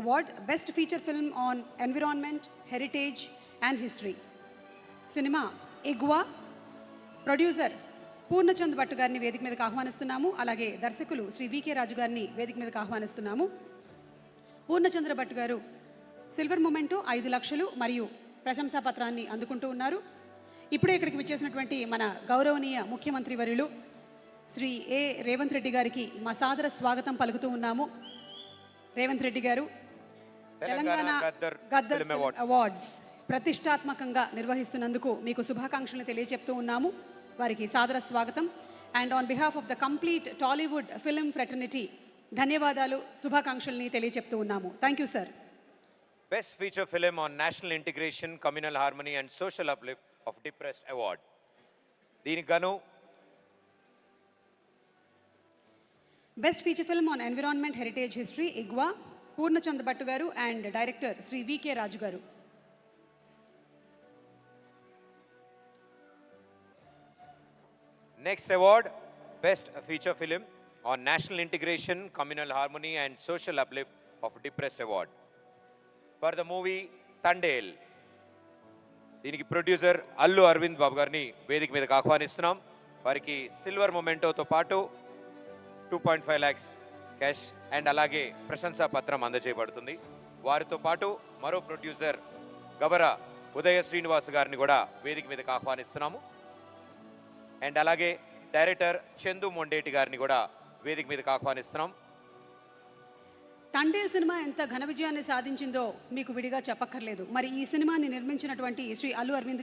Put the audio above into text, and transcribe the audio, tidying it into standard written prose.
award, Best Feature Film on Environment, Heritage and History. Cinema ఎగువా. Producer Purnachand Bhat గారిని వేదిక మీదకి ఆహ్వానిస్తున్నాము. అలాగే దర్శకులు శ్రీ వికే రాజు గారిని వేదిక మీదకి ఆహ్వానిస్తున్నాము. పూర్ణచంద్ర భట్ గారు సిల్వర్ మొమెంటో 5 లక్షలు మరియు ప్రశంసా పత్రాన్ని అందుకుంటూ ఉన్నారు. ఇప్పుడే ఇక్కడికి విచ్చేసినటువంటి మన గౌరవనీయ ముఖ్యమంత్రి వర్యులు శ్రీ ఏ రేవంత్ రెడ్డి గారికి మా సాదర స్వాగతం పలుకుతూ ఉన్నాము. రేవంత్ రెడ్డి గారు, తెలంగాణ గద్దర్ అవార్డ్స్ ప్రతిష్టాత్మకంగా నిర్వహిస్తున్నందుకు మీకు శుభాకాంక్షలు తెలియజెప్తూ ఉన్నాము. వారికి సాదర స్వాగతం. And on behalf of the complete Tollywood film fraternity ధన్యవాదాలు, శుభాకాంక్షల్ని తెలియజెప్తూ ఉన్నాము. Thank you sir. Best Feature Film on National Integration, Communal Harmony and Social Uplift of Depressed Award. దీనికి గాను best feature film on environment, heritage, history ఇగ్వా పూర్ణచంద్ భట్ గారు and director Shri V K Raju గారు. Next award, Best Feature Film on National Integration, Communal Harmony and Social Uplift of Depressed Award. For the movie Thandel. దీనికి producer Allu Arvind బాబు గారిని వేదిక మీదకి ఆహ్వానిస్తున్నాం. వారికి సిల్వర్ మొమెంటోతో పాటు 2.5 lakhs క్యాష్ అండ్ అలాగే ప్రశంసా పత్రం అందజేయబడుతుంది. వారితో పాటు మరో ప్రొడ్యూసర్ గవర ఉదయ శ్రీనివాస్ గారిని కూడా వేదిక మీదకి ఆహ్వానిస్తున్నాము. అండ్ అలాగే డైరెక్టర్ చందు మొండేటి గారిని కూడా వేదిక మీదకి ఆహ్వానిస్తున్నాం. తండేల్ సినిమా ఎంత ఘన విజయాన్ని సాధించిందో మీకు విడిగా చెప్పక్కర్లేదు. మరి ఈ సినిమాని నిర్మించినటువంటి శ్రీ అల్లు అరవింద్ గారు